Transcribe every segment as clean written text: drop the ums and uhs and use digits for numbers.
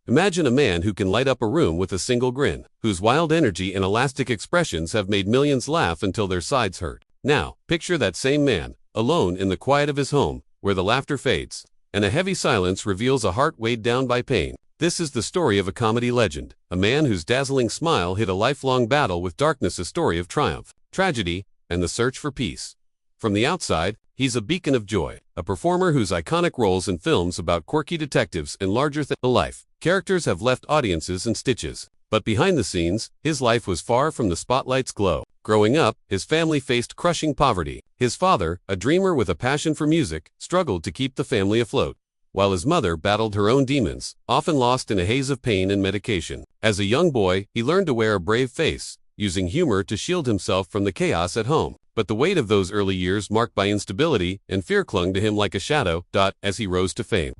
Imagine a man who can light up a room with a single grin, whose wild energy and elastic expressions have made millions laugh until their sides hurt. Now, picture that same man, alone in the quiet of his home, where the laughter fades, and a heavy silence reveals a heart weighed down by pain. This is the story of a comedy legend, a man whose dazzling smile hid a lifelong battle with darkness, a story of triumph, tragedy, and the search for peace. From the outside, he's a beacon of joy, a performer whose iconic roles in films about quirky detectives and larger-than-life characters have left audiences in stitches. But behind the scenes, his life was far from the spotlight's glow. Growing up, his family faced crushing poverty. His father, a dreamer with a passion for music, struggled to keep the family afloat, while his mother battled her own demons, often lost in a haze of pain and medication. As a young boy, he learned to wear a brave face, using humor to shield himself from the chaos at home. But the weight of those early years marked by instability and fear clung to him like a shadow. As he rose to fame,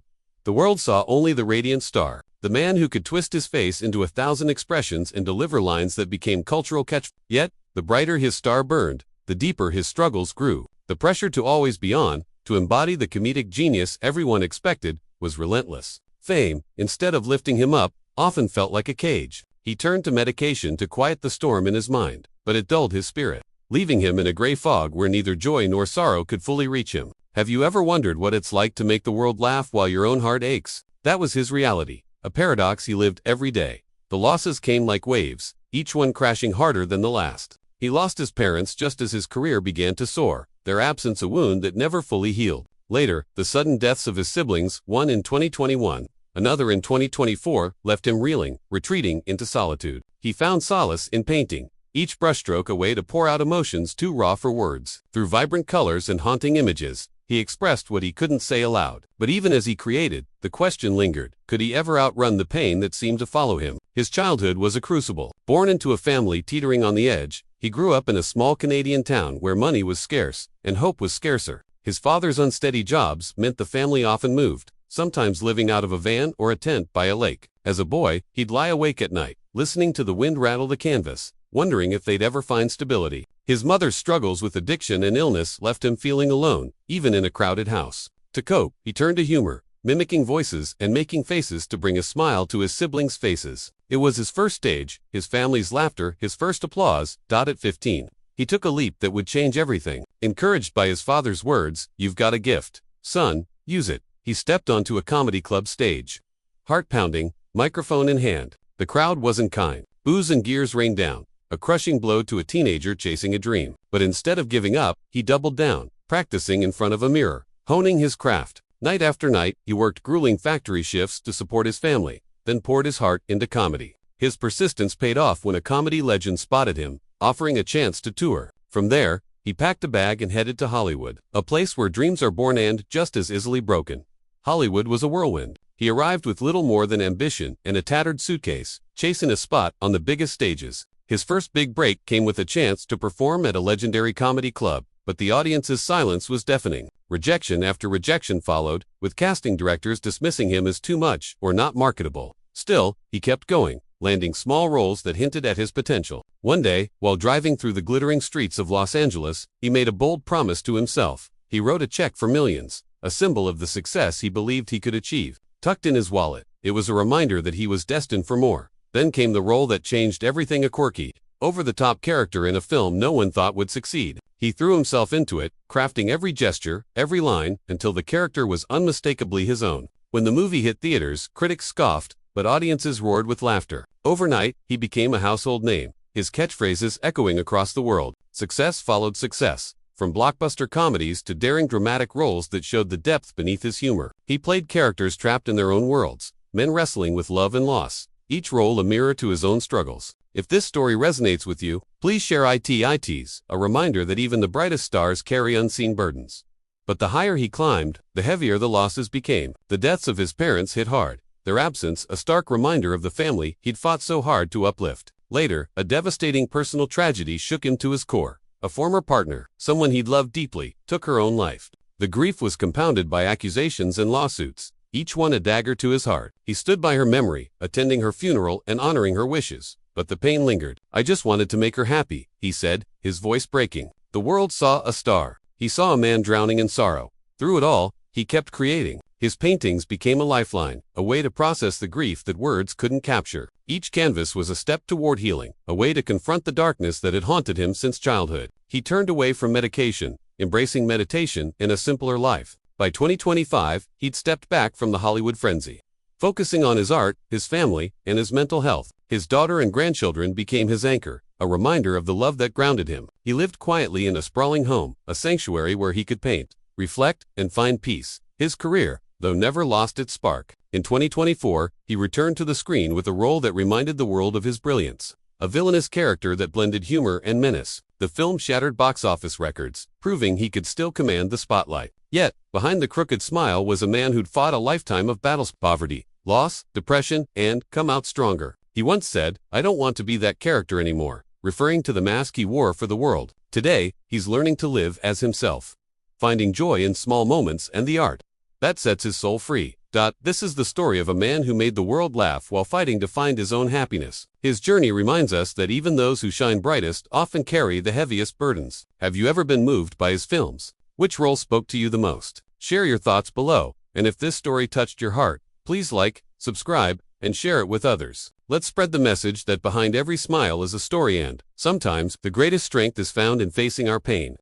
the world saw only the radiant star, the man who could twist his face into 1,000 expressions and deliver lines that became cultural catchphrases. Yet, the brighter his star burned, the deeper his struggles grew. The pressure to always be on, to embody the comedic genius everyone expected, was relentless. Fame, instead of lifting him up, often felt like a cage. He turned to medication to quiet the storm in his mind, but it dulled his spirit, leaving him in a gray fog where neither joy nor sorrow could fully reach him. Have you ever wondered what it's like to make the world laugh while your own heart aches? That was his reality, a paradox he lived every day. The losses came like waves, each one crashing harder than the last. He lost his parents just as his career began to soar, their absence a wound that never fully healed. Later, the sudden deaths of his siblings, one in 2021, another in 2024, left him reeling, retreating into solitude. He found solace in painting, each brushstroke a way to pour out emotions too raw for words. Through vibrant colors and haunting images, he expressed what he couldn't say aloud. But even as he created, the question lingered, could he ever outrun the pain that seemed to follow him? His childhood was a crucible. Born into a family teetering on the edge, he grew up in a small Canadian town where money was scarce, and hope was scarcer. His father's unsteady jobs meant the family often moved, sometimes living out of a van or a tent by a lake. As a boy, he'd lie awake at night, listening to the wind rattle the canvas, wondering if they'd ever find stability. His mother's struggles with addiction and illness left him feeling alone, even in a crowded house. To cope, he turned to humor, mimicking voices and making faces to bring a smile to his siblings' faces. It was his first stage, his family's laughter, his first applause. At 15, he took a leap that would change everything. Encouraged by his father's words, "You've got a gift, son, use it," he stepped onto a comedy club stage. Heart pounding, microphone in hand. The crowd wasn't kind. Boos and gears rained down, a crushing blow to a teenager chasing a dream. But instead of giving up, he doubled down, practicing in front of a mirror, honing his craft. Night after night, he worked grueling factory shifts to support his family, then poured his heart into comedy. His persistence paid off when a comedy legend spotted him, offering a chance to tour. From there, he packed a bag and headed to Hollywood, a place where dreams are born and just as easily broken. Hollywood was a whirlwind. He arrived with little more than ambition and a tattered suitcase, chasing a spot on the biggest stages. His first big break came with a chance to perform at a legendary comedy club, but the audience's silence was deafening. Rejection after rejection followed, with casting directors dismissing him as too much or not marketable. Still, he kept going, landing small roles that hinted at his potential. One day, while driving through the glittering streets of Los Angeles, he made a bold promise to himself. He wrote a check for millions, a symbol of the success he believed he could achieve. Tucked in his wallet, it was a reminder that he was destined for more. Then came the role that changed everything, a quirky, over-the-top character in a film no one thought would succeed. He threw himself into it, crafting every gesture, every line, until the character was unmistakably his own. When the movie hit theaters, critics scoffed, but audiences roared with laughter. Overnight, he became a household name, his catchphrases echoing across the world. Success followed success, from blockbuster comedies to daring dramatic roles that showed the depth beneath his humor. He played characters trapped in their own worlds, men wrestling with love and loss, each role a mirror to his own struggles. If this story resonates with you, please share its, a reminder that even the brightest stars carry unseen burdens. But the higher he climbed, the heavier the losses became. The deaths of his parents hit hard, their absence a stark reminder of the family he'd fought so hard to uplift. Later, a devastating personal tragedy shook him to his core. A former partner, someone he'd loved deeply, took her own life. The grief was compounded by accusations and lawsuits, each one a dagger to his heart. He stood by her memory, attending her funeral and honoring her wishes. But the pain lingered. "I just wanted to make her happy," he said, his voice breaking. The world saw a star. He saw a man drowning in sorrow. Through it all, he kept creating. His paintings became a lifeline, a way to process the grief that words couldn't capture. Each canvas was a step toward healing, a way to confront the darkness that had haunted him since childhood. He turned away from medication, embracing meditation and a simpler life. By 2025, he'd stepped back from the Hollywood frenzy, focusing on his art, his family, and his mental health. His daughter and grandchildren became his anchor, a reminder of the love that grounded him. He lived quietly in a sprawling home, a sanctuary where he could paint, reflect, and find peace. His career, though, never lost its spark. In 2024, he returned to the screen with a role that reminded the world of his brilliance, a villainous character that blended humor and menace. The film shattered box office records, proving he could still command the spotlight. Yet, behind the crooked smile was a man who'd fought a lifetime of battles, poverty, loss, depression, and come out stronger. He once said, "I don't want to be that character anymore," referring to the mask he wore for the world. Today, he's learning to live as himself, finding joy in small moments and the art that sets his soul free. This is the story of a man who made the world laugh while fighting to find his own happiness. His journey reminds us that even those who shine brightest often carry the heaviest burdens. Have you ever been moved by his films? Which role spoke to you the most? Share your thoughts below, and if this story touched your heart, please like, subscribe, and share it with others. Let's spread the message that behind every smile is a story, and sometimes the greatest strength is found in facing our pain.